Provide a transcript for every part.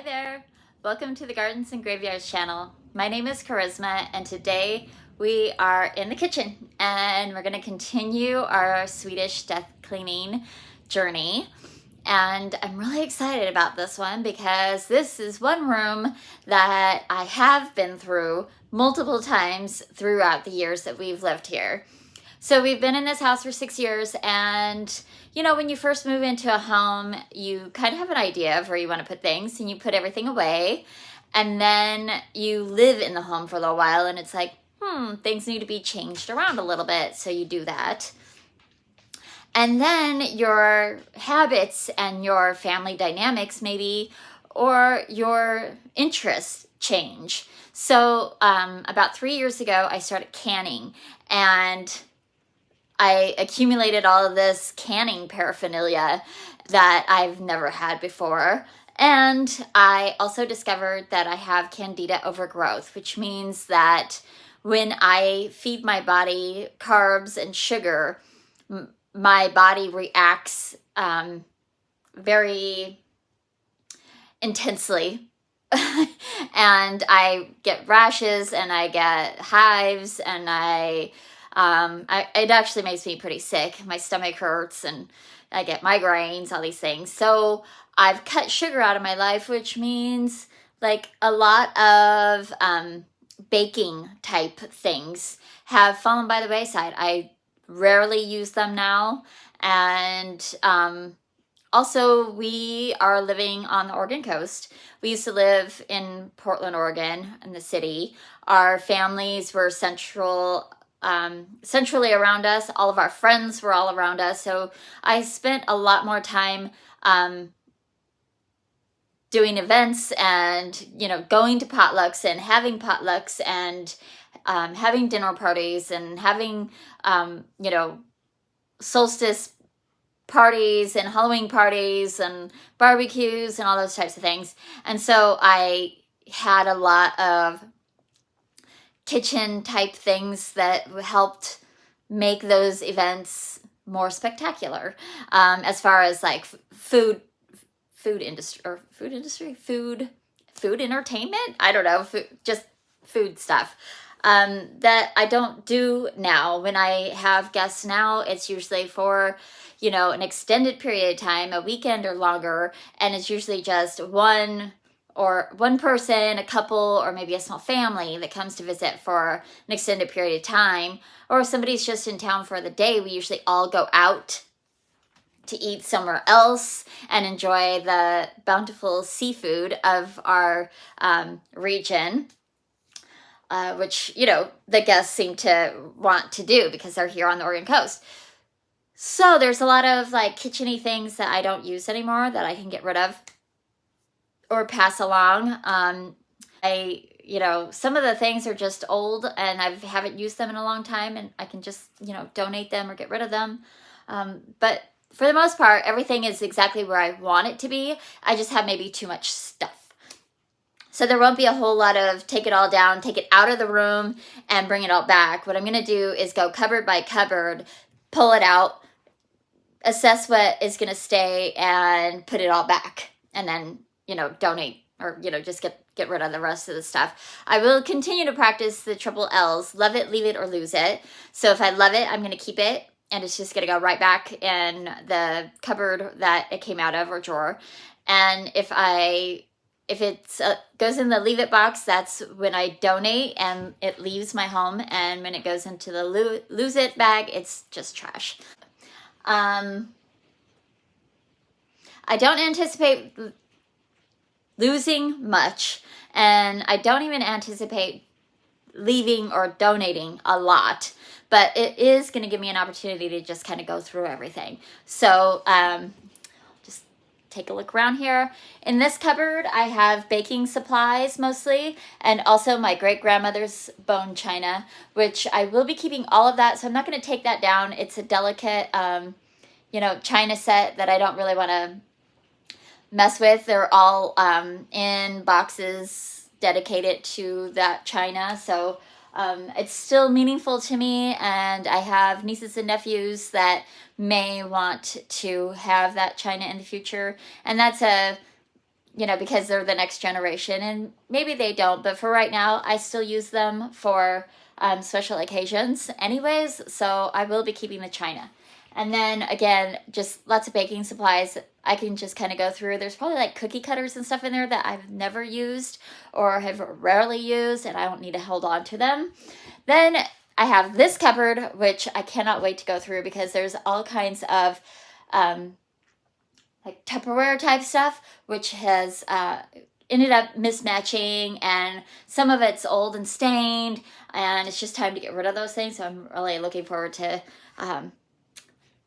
Hi there. Welcome to the Gardens and Graveyards channel. My name is Charisma and today we are in the kitchen and we're going to continue our Swedish death cleaning journey. And I'm really excited about this one because this is one room that I have been through multiple times throughout the years that we've lived here. So we've been in this house for 6 years, and you know, when you first move into a home, you kind of have an idea of where you want to put things and you put everything away. And then you live in the home for a little while and it's like, things need to be changed around a little bit. So you do that. And then your habits and your family dynamics maybe, or your interests change. So about 3 years ago, I started canning, and I accumulated all of this canning paraphernalia that I've never had before. And I also discovered that I have candida overgrowth, which means that when I feed my body carbs and sugar, my body reacts very intensely. And I get rashes and I get hives and it actually makes me pretty sick. My stomach hurts and I get migraines, all these things. So I've cut sugar out of my life, which means like a lot of baking type things have fallen by the wayside. I rarely use them now. And also, we are living on the Oregon coast. We used to live in Portland, Oregon, in the city. Our families were centrally around us. All of our friends were all around us. So I spent a lot more time doing events and, you know, going to potlucks and having potlucks and having dinner parties and having, you know, solstice parties and Halloween parties and barbecues and all those types of things. And so I had a lot of kitchen type things that helped make those events more spectacular, as far as like food entertainment. I don't know, just food stuff. That I don't do now. When I have guests now, it's usually for, you know, an extended period of time, a weekend or longer, and it's usually just one person, a couple, or maybe a small family that comes to visit for an extended period of time. Or if somebody's just in town for the day, we usually all go out to eat somewhere else and enjoy the bountiful seafood of our region. Which, you know, the guests seem to want to do because they're here on the Oregon coast. So there's a lot of like kitchen-y things that I don't use anymore that I can get rid of or pass along. You know, some of the things are just old and I haven't used them in a long time, and I can just, you know, donate them or get rid of them. But for the most part, everything is exactly where I want it to be. I just have maybe too much stuff. So there won't be a whole lot of take it all down, take it out of the room, and bring it all back. What I'm going to do is go cupboard by cupboard, pull it out, assess what is going to stay, and put it all back. And then, you know, donate or, you know, just get rid of the rest of the stuff. I will continue to practice the triple L's, love it, leave it, or lose it. So if I love it, I'm going to keep it, and it's just going to go right back in the cupboard that it came out of, or drawer. And if it goes in the leave it box, that's when I donate and it leaves my home. And when it goes into the lose it bag, it's just trash. I don't anticipate losing much, and I don't even anticipate leaving or donating a lot, but it is going to give me an opportunity to just kind of go through everything. So just take a look around here. In this cupboard, I have baking supplies mostly, and also my great-grandmother's bone china, which I will be keeping all of that, so I'm not going to take that down. It's a delicate, you know, china set that I don't really want to mess with. They're all in boxes dedicated to that china, so it's still meaningful to me, and I have nieces and nephews that may want to have that china in the future, and that's a you know, because they're the next generation, and maybe they don't, but for right now, I still use them for special occasions anyways, so I will be keeping the china. And then again, just lots of baking supplies. I can just kind of go through. There's probably like cookie cutters and stuff in there that I've never used or have rarely used, and I don't need to hold on to them. Then I have this cupboard, which I cannot wait to go through because there's all kinds of like Tupperware type stuff, which has ended up mismatching, and some of it's old and stained, and it's just time to get rid of those things. So I'm really looking forward to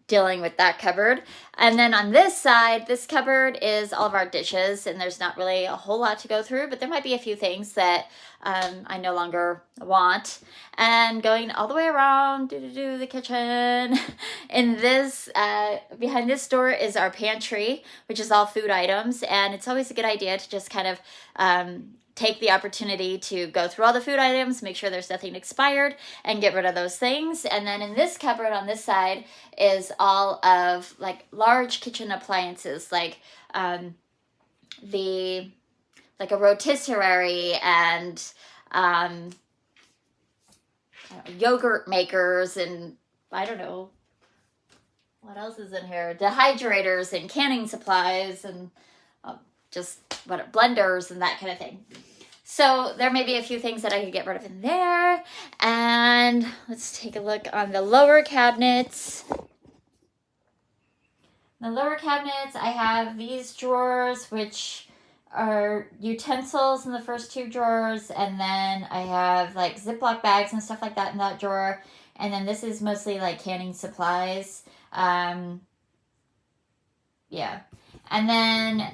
dealing with that cupboard. And then on this side, this cupboard is all of our dishes, and there's not really a whole lot to go through, but there might be a few things that I no longer want. And going all the way around the kitchen, in this behind this door is our pantry, which is all food items, and it's always a good idea to just kind of take the opportunity to go through all the food items, make sure there's nothing expired, and get rid of those things. And then in this cupboard on this side is all of like large kitchen appliances, like like a rotisserie and yogurt makers, and I don't know what else is in here, dehydrators and canning supplies, and just blenders and that kind of thing. So there may be a few things that I could get rid of in there. And let's take a look on the lower cabinets. The lower cabinets, I have these drawers, which are utensils in the first two drawers, and then I have like Ziploc bags and stuff like that in that drawer. And then this is mostly like canning supplies. Yeah. And then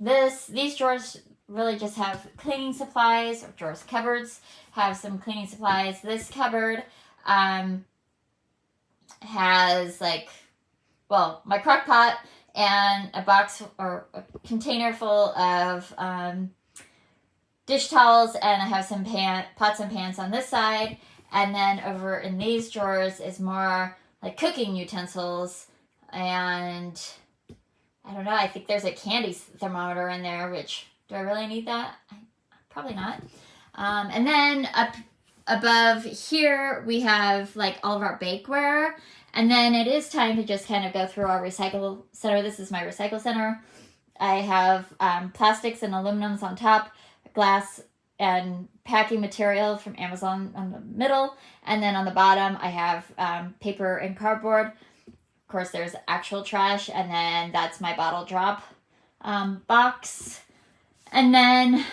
these drawers really just have cleaning supplies, or drawers, cupboards have some cleaning supplies. This cupboard has like, well, my crock pot and a box or a container full of dish towels, and I have some pots and pans on this side. And then over in these drawers is more like cooking utensils, and I don't know, I think there's a candy thermometer in there, which, do I really need that? Probably not. And then up above here, we have like all of our bakeware. And then it is time to just kind of go through our recycle center. This is my recycle center. I have plastics and aluminums on top, glass and packing material from Amazon on the middle. And then on the bottom, I have paper and cardboard. Of course, there's actual trash, and then that's my bottle drop box. And then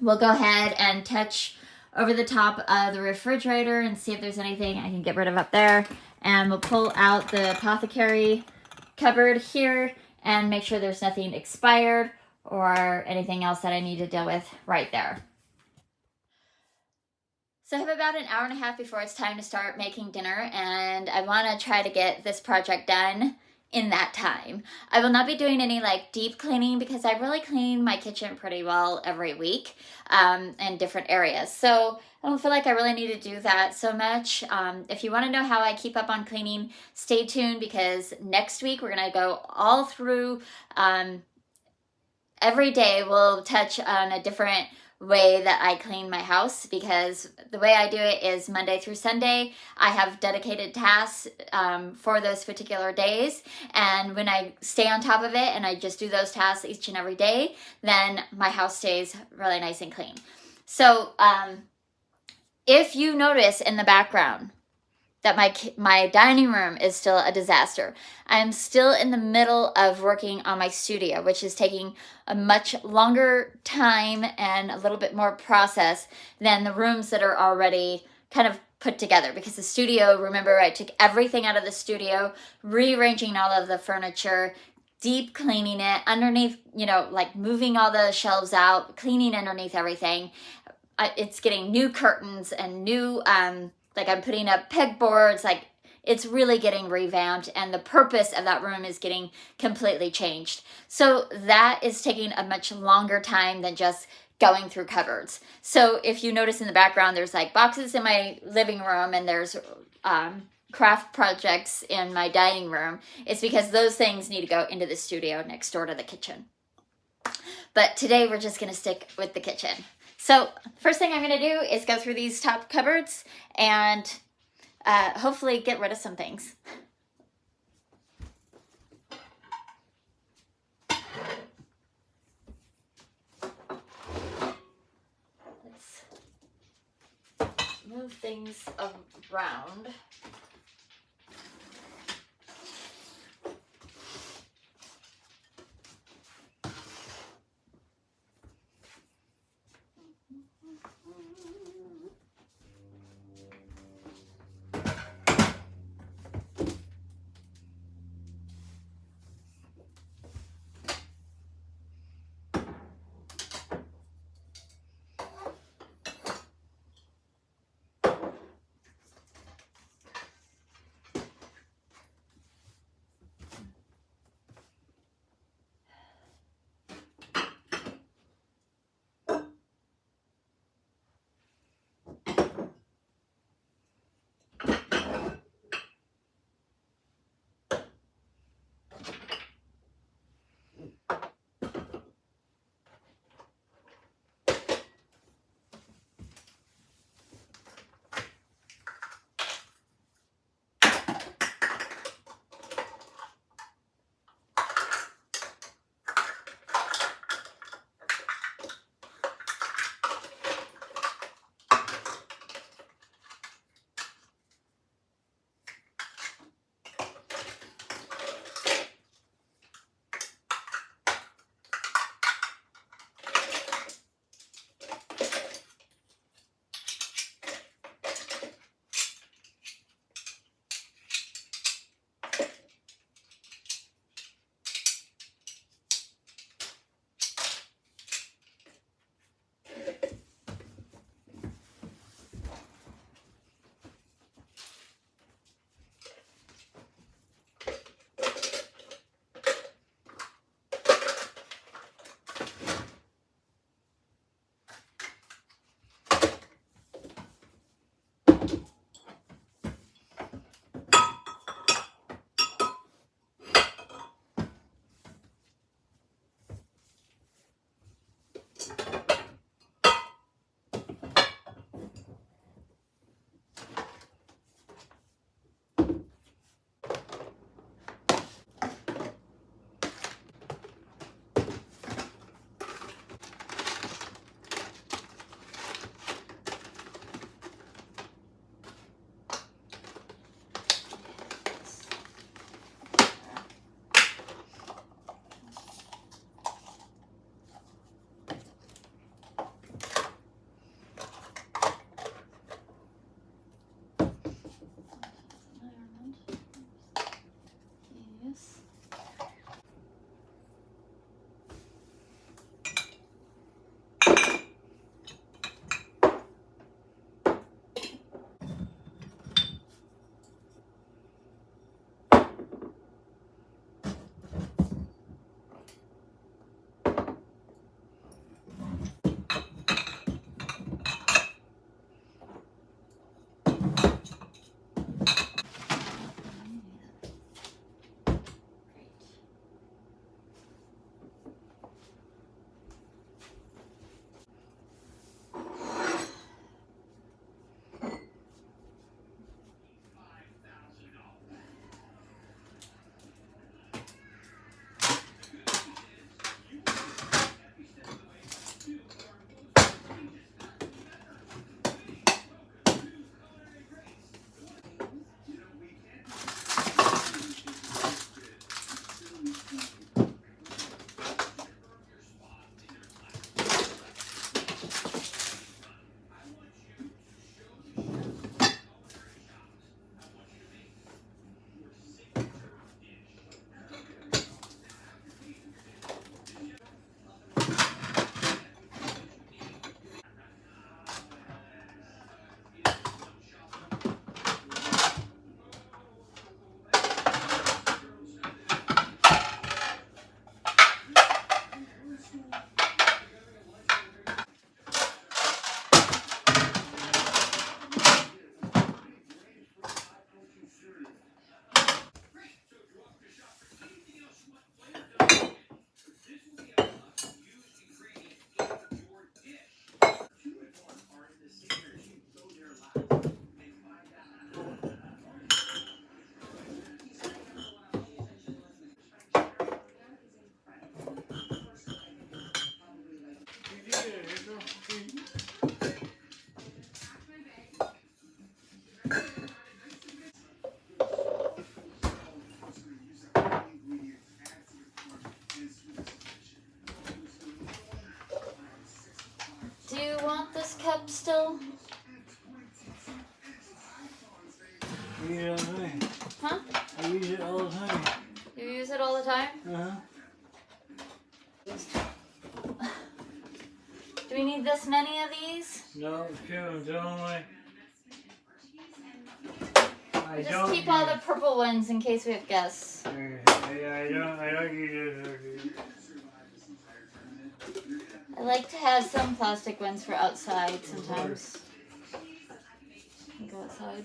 we'll go ahead and touch over the top of the refrigerator and see if there's anything I can get rid of up there. And we'll pull out the apothecary cupboard here and make sure there's nothing expired or anything else that I need to deal with right there. So I have about an hour and a half before it's time to start making dinner, and I want to try to get this project done in that time. I will not be doing any like deep cleaning because I really clean my kitchen pretty well every week in different areas. So I don't feel like I really need to do that so much. If you want to know how I keep up on cleaning, stay tuned, because next week we're going to go all through every day. We'll touch on a different way that I clean my house, because the way I do it is Monday through Sunday. I have dedicated tasks for those particular days, and when I stay on top of it and I just do those tasks each and every day, then my house stays really nice and clean. So if you notice in the background that my dining room is still a disaster, I'm still in the middle of working on my studio, which is taking a much longer time and a little bit more process than the rooms that are already kind of put together. Because the studio, remember, I took everything out of the studio, rearranging all of the furniture, deep cleaning it underneath, like moving all the shelves out, cleaning underneath everything. It's getting new curtains and new, like I'm putting up pegboards, like it's really getting revamped, and the purpose of that room is getting completely changed. So that is taking a much longer time than just going through cupboards. So if you notice in the background, there's like boxes in my living room, and there's craft projects in my dining room. It's because those things need to go into the studio next door to the kitchen. But today we're just going to stick with the kitchen. So first thing I'm going to do is go through these top cupboards and hopefully get rid of some things. Let's move things around. you want this cup still? I use it all the time. Huh? I use it all the time. You use it all the time? Uh-huh. Do we need this many of these? No, Kevin, don't like. I Just don't keep all the purple ones in case we have guests. I don't use it. I like to have some plastic ones for outside sometimes. Go outside.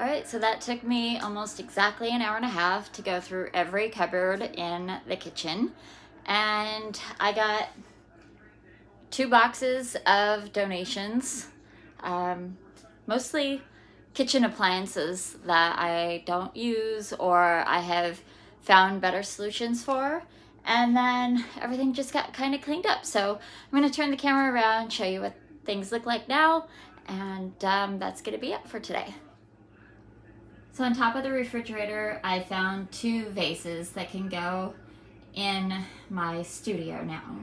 All right, so that took me almost exactly an hour and a half to go through every cupboard in the kitchen. And I got 2 boxes of donations, mostly kitchen appliances that I don't use or I have found better solutions for. And then everything just got kind of cleaned up. So I'm going to turn the camera around and show you what things look like now. And that's going to be it for today. So on top of the refrigerator, I found 2 vases that can go in my studio now.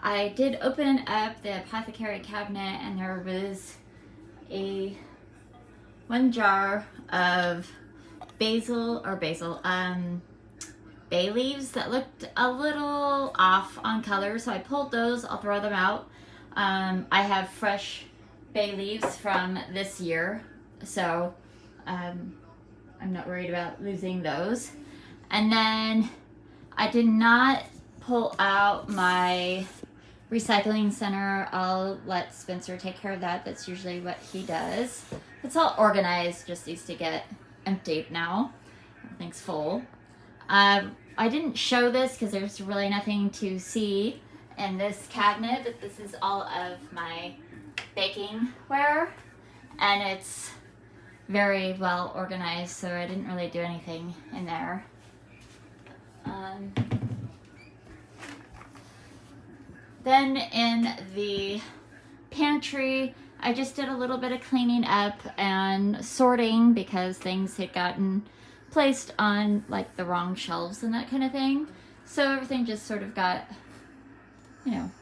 I did open up the apothecary cabinet and there was one jar of bay leaves that looked a little off on color, so I pulled those. I'll throw them out. I have fresh bay leaves from this year, so I'm not worried about losing those. And then I did not pull out my recycling center. I'll let Spencer take care of that. That's usually what he does. It's all organized, just needs to get emptied now. Everything's full. I didn't show this because there's really nothing to see in this cabinet, but this is all of my baking ware, and it's very well organized, so I didn't really do anything in there. Then in the pantry, I just did a little bit of cleaning up and sorting because things had gotten placed on like the wrong shelves and that kind of thing. So everything just sort of got,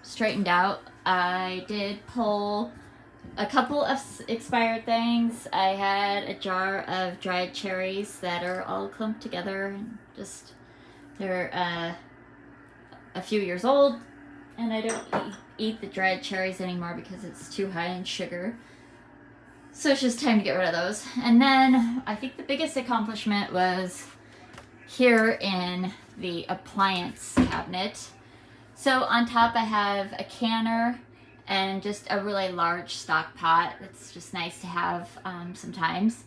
straightened out. I did pull a couple of expired things. I had a jar of dried cherries that are all clumped together and they're a few years old, and I don't eat the dried cherries anymore because it's too high in sugar. So it's just time to get rid of those. And then I think the biggest accomplishment was here in the appliance cabinet. So on top I have a canner and just a really large stock pot. It's just nice to have sometimes.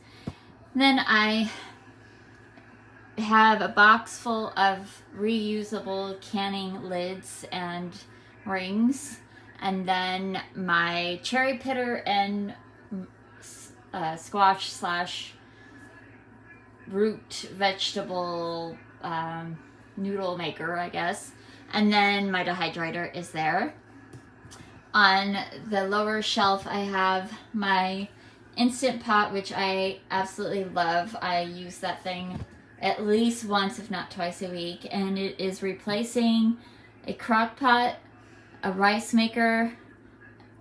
Then I have a box full of reusable canning lids and rings, and then my cherry pitter and squash / root vegetable noodle maker, I guess. And then my dehydrator is there. On the lower shelf I have my Instant Pot, which I absolutely love. I use that thing at least once, if not twice a week, and it is replacing a crock pot, a rice maker,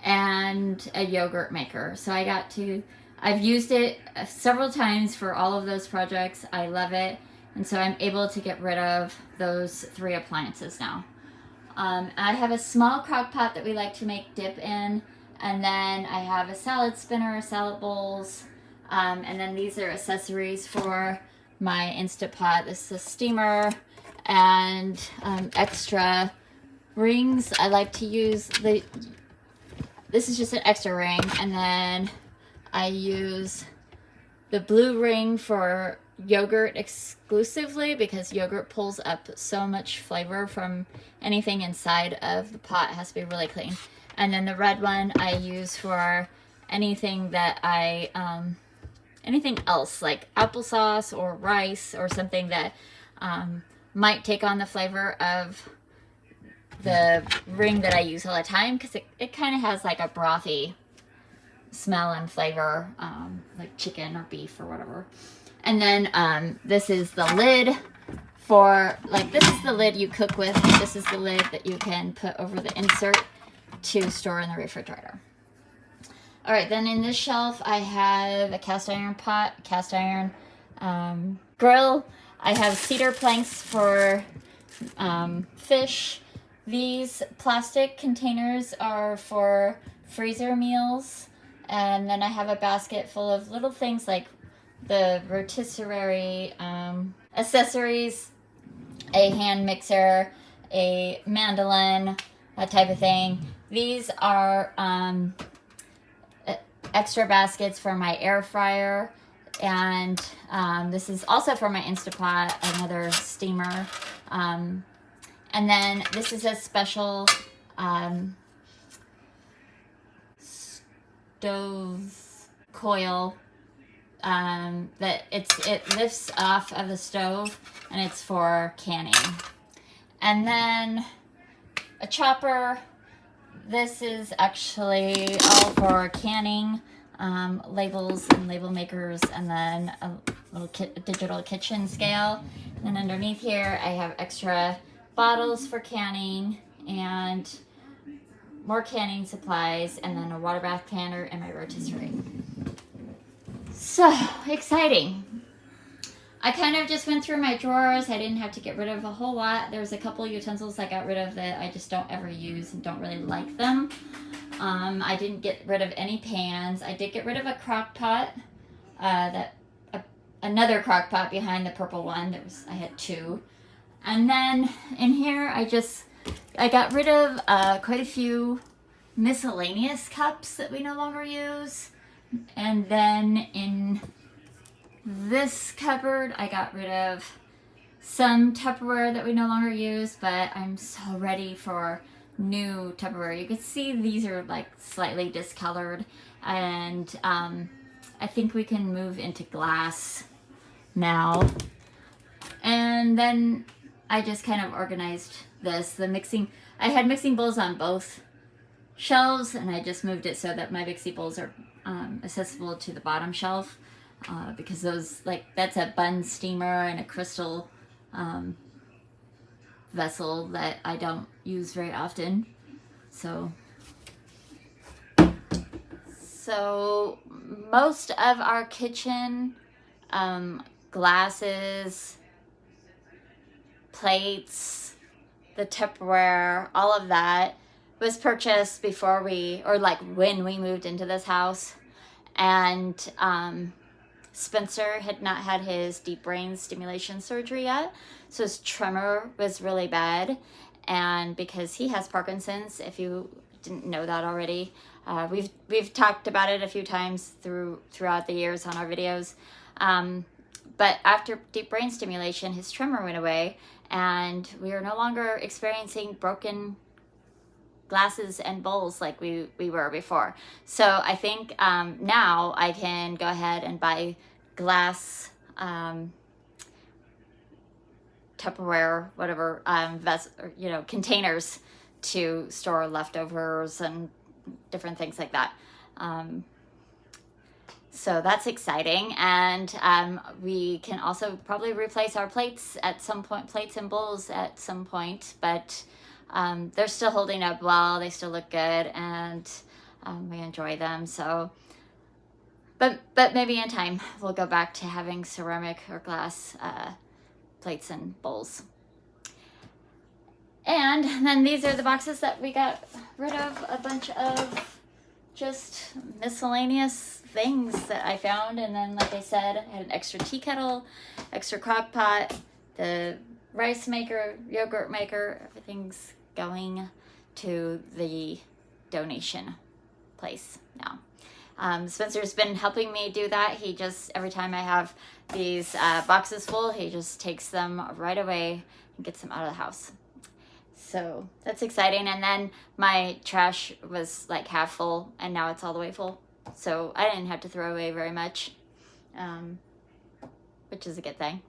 and a yogurt maker. So I've used it several times for all of those projects. I love it, and so I'm able to get rid of those 3 appliances now. I have a small crock pot that we like to make dip in, and then I have a salad spinner, salad bowls, and then these are accessories for my Instant Pot. This is a steamer and extra rings. I like to use this is just an extra ring, and then I use the blue ring for yogurt exclusively because yogurt pulls up so much flavor from anything inside of the pot. It has to be really clean. And then the red one I use for anything that anything else, like applesauce or rice or something that might take on the flavor of the ring that I use all the time, because it kind of has like a brothy smell and flavor, like chicken or beef or whatever. And then this is the lid for, this is the lid you cook with. This is the lid that you can put over the insert to store in the refrigerator. All right, then in this shelf I have a cast iron pot, cast iron grill. I have cedar planks for fish. These plastic containers are for freezer meals. And then I have a basket full of little things like the rotisserie accessories, a hand mixer, a mandolin, that type of thing. These are extra baskets for my air fryer. And this is also for my Instapot, another steamer. And then this is a special stove coil that it lifts off of the stove, and it's for canning. And then a chopper. This is actually all for canning, labels and label makers, and then a little digital kitchen scale. And underneath here I have extra bottles for canning and more canning supplies, and then a water bath canner and my rotisserie. So exciting. I kind of just went through my drawers. I didn't have to get rid of a whole lot. There's a couple utensils I got rid of that I just don't ever use and don't really like them. I didn't get rid of any pans. I did get rid of a crock pot. Another crock pot behind the purple one. I had two. And then in here I got rid of quite a few miscellaneous cups that we no longer use. And then in this cupboard, I got rid of some Tupperware that we no longer use, but I'm so ready for new Tupperware. You can see these are like slightly discolored, and I think we can move into glass now. And then I just kind of organized this. I had mixing bowls on both shelves, and I just moved it so that my mixing bowls are accessible to the bottom shelf. Because that's a bun steamer and a crystal vessel that I don't use very often. So most of our kitchen glasses, plates, the Tupperware, all of that was purchased before when we moved into this house. And Spencer had not had his deep brain stimulation surgery yet, so his tremor was really bad. And because he has Parkinson's, if you didn't know that already, we've talked about it a few times throughout the years on our videos. But after deep brain stimulation, his tremor went away, and we are no longer experiencing broken glasses and bowls like we were before. So I think now I can go ahead and buy glass Tupperware, whatever, containers to store leftovers and different things like that. So that's exciting. And we can also probably replace our plates at some point, plates and bowls at some point, but they're still holding up well. They still look good, and we enjoy them. So, but maybe in time we'll go back to having ceramic or glass plates and bowls. And then these are the boxes that we got rid of, a bunch of just miscellaneous things that I found. And then, like I said, I had an extra tea kettle, extra crock pot, the rice maker, yogurt maker, everything's going to the donation place now. Spencer's been helping me do that. He just, every time I have these boxes full, he just takes them right away and gets them out of the house. So that's exciting. And then my trash was like half full, and now it's all the way full. So I didn't have to throw away very much, which is a good thing.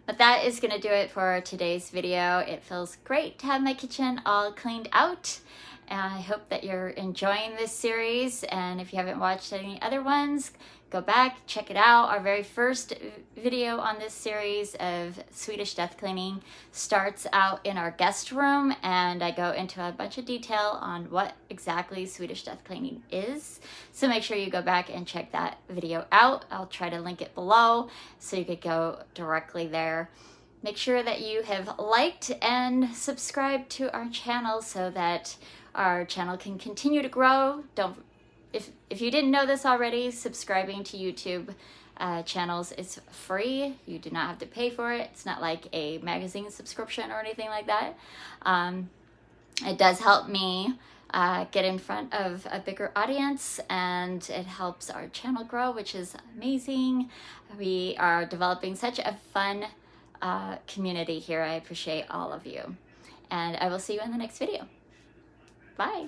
But that is going to do it for today's video. It feels great to have my kitchen all cleaned out. And I hope that you're enjoying this series. And if you haven't watched any other ones, go back, check it out. Our very first video on this series of Swedish death cleaning starts out in our guest room, and I go into a bunch of detail on what exactly Swedish death cleaning is. So make sure you go back and check that video out. I'll try to link it below so you could go directly there. Make sure that you have liked and subscribed to our channel so that our channel can continue to grow. If you didn't know this already, subscribing to YouTube channels is free. You do not have to pay for it. It's not like a magazine subscription or anything like that. It does help me get in front of a bigger audience, and it helps our channel grow, which is amazing. We are developing such a fun community here. I appreciate all of you, and I will see you in the next video. Bye.